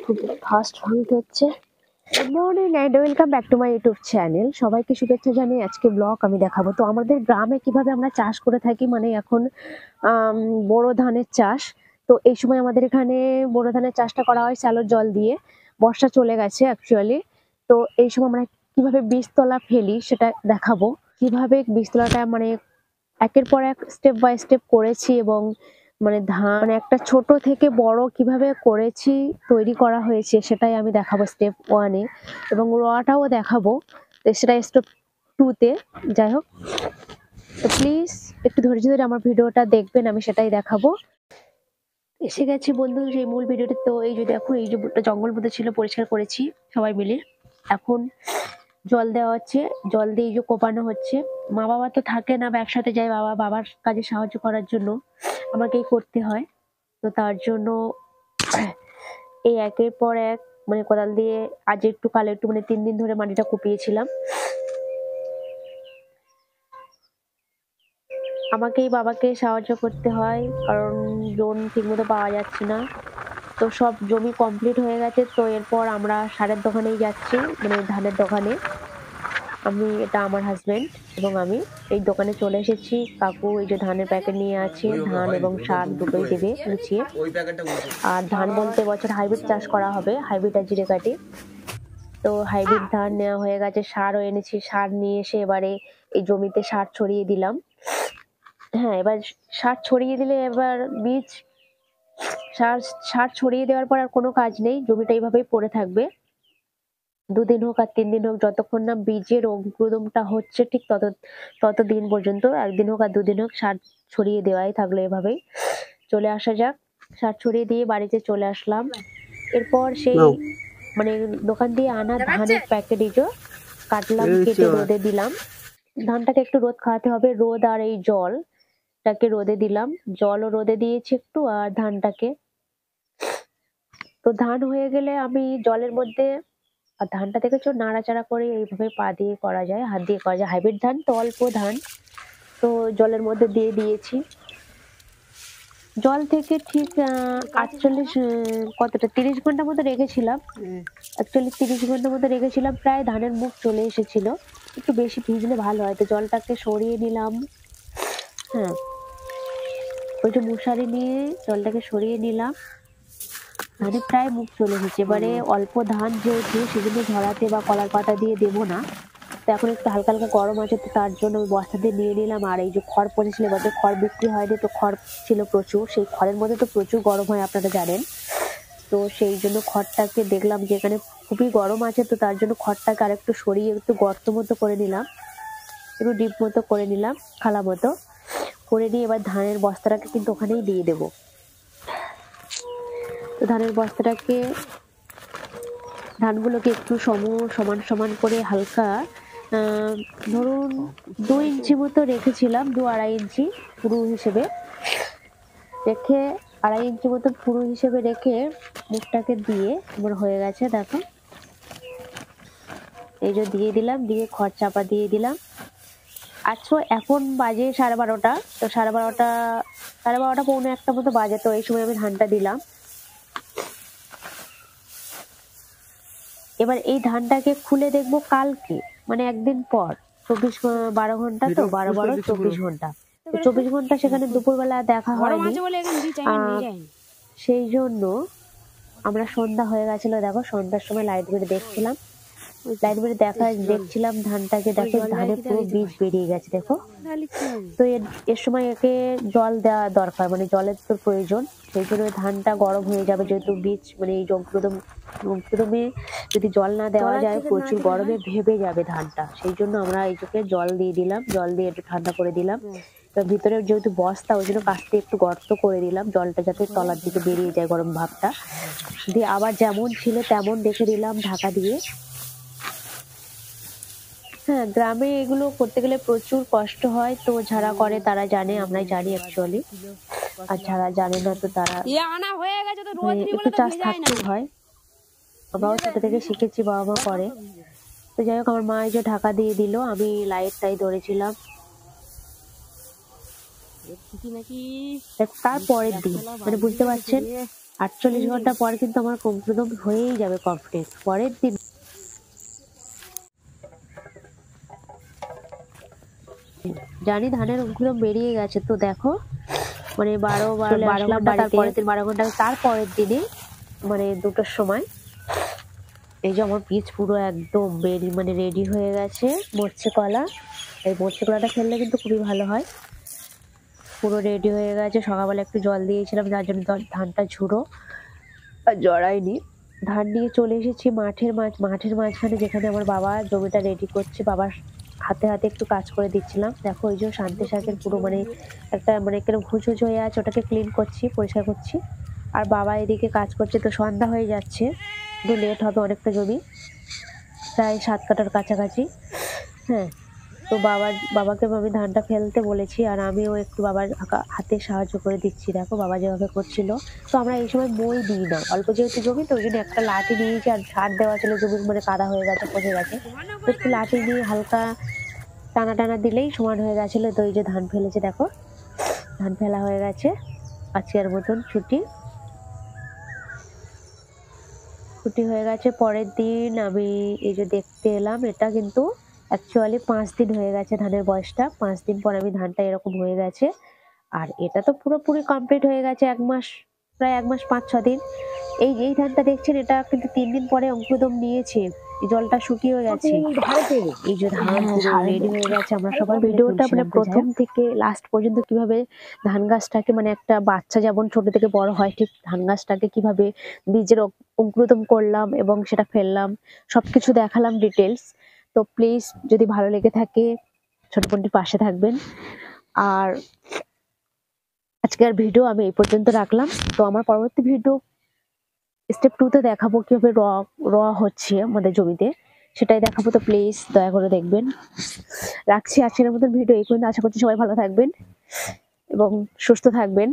খুব ফাস্ট ভাঙতে হচ্ছে। Good morning and welcome back to my YouTube channel. সবাইকে শুভেচ্ছা জানিয়ে আজকে ব্লগ আমি দেখাবো তো আমাদের গ্রামে কিভাবে আমরা চাষ করে থাকি। মানে এখন বোরো ধানের চাষ। তো এই সময় আমাদের এখানে বোরো ধানের চাষটা করা হয় শ্যালোর জল দিয়ে। বর্ষা চলে গেছে অ্যাকচুয়ালি। তো এই সময় আমরা কিভাবে বীজতলা ফেলি সেটা দেখাবো। কিভাবে বীজতলাটা মানে একের পর এক স্টেপ বাই স্টেপ করেছি এবং মানে ধান একটা ছোট থেকে বড় কিভাবে করেছি তৈরি করা হয়েছে সেটাই আমি দেখাবো স্টেপ 1-এ এবং রটাও দেখাবো সেটা স্টেপ 2-তে। যাই হোক, তো প্লিজ একটু ধৈর্য ধরে আমার ভিডিওটা দেখবেন, আমি সেটাই দেখাবো। এসে গেছি বন্ধু সেই মূল ভিডিওতে। তো এই যে দেখো, এই যে জঙ্গল মধ্যে ছিল পরিষ্কার করেছি সবাই মিলে। এখন জল দেওয়া হচ্ছে, জল দিয়ে যে কোপানো হচ্ছে। মা বাবা তো থাকে না, একসাথে যায় বাবার কাজে সাহায্য করার জন্য আমাকেই করতে হয়। তো তার জন্য এই একের পর এক মানে কোদাল দিয়ে আজ একটু কাল একটু মানে 3 দিন ধরে মাটিটা কুপিয়েছিলাম। আমাকেই বাবাকে সাহায্য করতে হয় কারণ লোন ঠিকমতো পাওয়া যাচ্ছে না। তো সব জমি কমপ্লিট হয়ে গেছে। তো এরপর আমরা সারের দোকানেই যাচ্ছি, মানে ধানের দোকানে। আমি, এটা আমার হাজবেন্ড এবং আমি এই দোকানে চলে এসেছি। কাকু এই যে ধানের প্যাকেট নিয়ে আছে, ধান এবং সার দুটোই দেবে গুছিয়ে। আর ধান বলতে বছর হাইব্রিড চাষ করা হবে, হাইব্রিড আর জিরেকাঠি। তো হাইব্রিড ধান নেওয়া হয়ে গেছে, সারও এনেছি। সার নিয়ে এসে এবারে এই জমিতে সার ছড়িয়ে দিলাম। হ্যাঁ, এবার সার ছড়িয়ে দিলে এবার বীজ সার ছড়িয়ে দেওয়ার পর আর কোনো কাজ নেই, জমিটা এইভাবেই পড়ে থাকবে। 2 দিন হোক আর 3 দিন হোক, যতক্ষণ না বীজের অঙ্কুরোদমটা হচ্ছে ঠিক ততদিন পর্যন্ত, 1 দিন হোক আর 2 দিন হোক সার ছড়িয়ে দেওয়াই থাকলো। এভাবেই চলে আসা যাক। সার ছড়িয়ে দিয়ে বাড়িতে চলে আসলাম। এরপর সেই মানে দোকান দিয়ে আনা ধানের প্যাকেট কাটলাম, কেটে রোদে দিলাম। ধানটাকে একটু রোদ খাওয়াতে হবে, রোদ আর এই জলটাকে রোদে দিলাম। জলও রোদে দিয়েছি একটু, আর ধানটাকে। তো ধান হয়ে গেলে আমি জলের মধ্যে, আর ধানটা দেখেছো নাড়াচাড়া করে এইভাবে পা দিয়ে করা যায়, হাত দিয়ে করা যায়। হাইব্রিড ধান তো অল্প ধান, তো জলের মধ্যে দিয়ে দিয়েছি। জল থেকে ঠিক 48 কতটা 30 ঘন্টা মতো রেখেছিলাম। অ্যাকচুয়ালি 30 ঘন্টা মতো রেখেছিলাম, প্রায় ধানের মুখ চলে এসেছিল। একটু বেশি ভিজলে ভালো হয়। তো জলটাকে সরিয়ে নিলাম। হ্যাঁ, ওই যে মশারি নিয়ে জলটাকে সরিয়ে নিলাম। ধানে প্রায় মুখ চলে এসেছে। এবারে অল্প ধান যেহেতু সেগুলো ঝরাতে বা কলার পাতা দিয়ে দেবো না। তো এখন একটু হালকা হালকা গরম আছে, তো তার জন্য ওই বস্তা দিয়ে নিয়ে নিলাম। আর এই যে খড় পড়েছিল, এবার খড় বিক্রি হয়নি, তো খড় ছিল প্রচুর। সেই খড়ের মধ্যে তো প্রচুর গরম হয়, আপনারা জানেন। তো সেই জন্য খড়টাকে দেখলাম যে এখানে খুবই গরম আছে, তো তার জন্য খড়টাকে আরেকটু সরিয়ে একটু গর্ত মতো করে নিলাম, একটু ডিপ মতো করে নিলাম, খালা মতো করে নিয়ে এবার ধানের বস্তাটাকে কিন্তু ওখানেই দিয়ে দেবো। তো ধানের বস্তাটাকে, ধানগুলোকে একটু সমান সমান করে হালকা ধরুন 2 ইঞ্চি মতো রেখেছিলাম, 2-2.5 ইঞ্চি পুরু হিসেবে রেখে, 2.5 ইঞ্চি মতো পুরু হিসেবে রেখে মুখটাকে দিয়ে আমার হয়ে গেছে। দেখো, এই যে দিয়ে দিলাম, দিয়ে খড় চাপা দিয়ে দিলাম। আচ্ছা, এখন বাজে 12:30। তো 12:30 পৌনে 1টা মতো বাজে। তো এই সময় আমি ধানটা দিলাম। এবার এই ধানটাকে খুলে দেখবো কালকে, মানে একদিন পর। 12 ঘন্টা, তো 24 ঘন্টা, 24 ঘন্টা সেখানে দুপুরবেলা দেখা হয়নি। সেই জন্য আমরা সন্ধ্যা হয়ে গেছিল, দেখো সন্ধ্যার সময় লাইট মেরে দেখছিলাম, দেখছিলাম ধানটাকে। দেখো ধানে পুরো বীজ বেরিয়ে গেছে, দেখো। তো এর সময় একে জল দেওয়া দরকার, মানে জলের তো প্রয়োজন। সেই জন্য ধানটা গরম হয়ে যাবে, যেহেতু বীজ মানে এই অঙ্কুরোদমে যদি জল না দেওয়া যায় প্রচুর গরমে ভেবে যাবে ধানটা। সেই জন্য আমরা এই চোখে জল দিয়ে দিলাম, জল দিয়ে একটু ঠান্ডা করে দিলাম। ভিতরে যেহেতু বস্তা, ওই জন্য কাছ থেকে একটু গর্ত করে দিলাম, জলটা যাতে তলার দিকে বেরিয়ে যায় গরম ভাবটা। দিয়ে আবার যেমন ছিল তেমন রেখে দিলাম ঢাকা দিয়ে। হ্যাঁ, গ্রামে এগুলো করতে গেলে প্রচুর কষ্ট হয়। তো যারা করে তারা জানে, আমরাই জানি অ্যাকচুয়ালি। আর যারা জানে না তো তারা একটু চাষ থাকতেই হয়। আমরাও ছোট থেকে শিখেছি, বাবা মা করে। তো যাই হোক, আমার মা এই যে ঢাকা দিয়ে দিল, আমি লাইটটাই ধরেছিলাম। তার পরের দিন, মানে বুঝতে পারছেন 48 ঘন্টা পর কিন্তু আমার অঙ্কুরোদগম হয়েই যাবে কমপ্লিট। পরের দিন জানি ধানের অঙ্কুরোদগম বেরিয়ে গেছে। তো দেখো মানে 12 ঘন্টা, তারপরের দিন 12 ঘন্টা, তারপরের দিনে মানে 2টোর সময় এই যে আমার বীজ পুরো একদম মানে রেডি হয়ে গেছে। মরচে কলা, এই মরচে কলাটা ফেললে কিন্তু খুবই ভালো হয়। পুরো রেডি হয়ে গেছে। সকালবেলা একটু জল দিয়েছিলাম, যার জন্য ধানটা ঝুড়ো আর জড়াইনি। ধান নিয়ে চলে এসেছি মাঠের মাঝখানে, যেখানে আমার বাবা জমিটা রেডি করছে। বাবার হাতে হাতে একটু কাজ করে দিচ্ছিলাম। দেখো ওই যে শান্তি শাকের পুরো মানে একটা মানে কেন ঘুষ হয়ে আছে, ওটাকে ক্লিন করছি, পরিষ্কার করছি। আর বাবা এদিকে কাজ করছে। তো সন্ধ্যা হয়ে যাচ্ছে, একটু লেট হবে অনেকটা, জমি প্রায় 7 কাঠার কাছাকাছি। হ্যাঁ, তো বাবাকে আমি ধানটা ফেলতে বলেছি, আর আমিও একটু বাবার হাতে সাহায্য করে দিচ্ছি। দেখো বাবা যেভাবে করছিল। তো আমরা এই সময় মই দিই না, অল্প যেহেতু জমি, তো ওই জন্য একটা লাঠি নিয়েছি। আর সার দেওয়া ছিল, জমি মানে কাদা হয়ে গেছে, পচে গেছে। তো একটু লাঠি নিয়ে হালকা টানা টানা দিলেই সমান হয়ে গেছিলো। তো এই যে ধান ফেলেছে, দেখো ধান ফেলা হয়ে গেছে। আজকের মতন ছুটি হয়ে গেছে। পরের দিন আমি এই যে দেখতে এলাম, এটা কিন্তু অ্যাকচুয়ালি 5 দিন হয়ে গেছে ধানের বয়সটা। 5 দিন পর আমি ধানটা এরকম হয়ে গেছে। আর এটা তো পুরোপুরি কমপ্লিট হয়ে গেছে 1 মাস, প্রায় 1 মাস 5-6 দিন। এই ধানটা দেখছেন, এটা কিন্তু 3 দিন পরে অঙ্কুরোদগম নিয়েছে। জলটা শুকিয়ে গেছে। এই যে ধান পুরো রেডি হয়ে গেছে। আমরা সবাই ভিডিওটা মানে প্রথম থেকে লাস্ট পর্যন্ত কিভাবে ধান গাছটাকে মানে একটা বাচ্চা যেমন ছোট থেকে বড় হয়, ঠিক ধান গাছটাকে কিভাবে বীজের অঙ্কুরোদগম করলাম এবং সেটা ফেললাম, সবকিছু দেখালাম ডিটেলস। তো প্লিজ যদি ভালো লেগে থাকে ছোট বোনটির পাশে থাকবেন। আর আজকের ভিডিও আমি এই পর্যন্ত রাখলাম। তো আমার পরবর্তী ভিডিও স্টেপ 2-তে দেখাবো কিভাবে র হচ্ছে আমাদের জমিতে, সেটাই দেখাবো। তো প্লিজ দয়া করে দেখবেন। রাখছি আজকের মতন ভিডিও এই পর্যন্ত। আশা করছি সবাই ভালো থাকবেন এবং সুস্থ থাকবেন।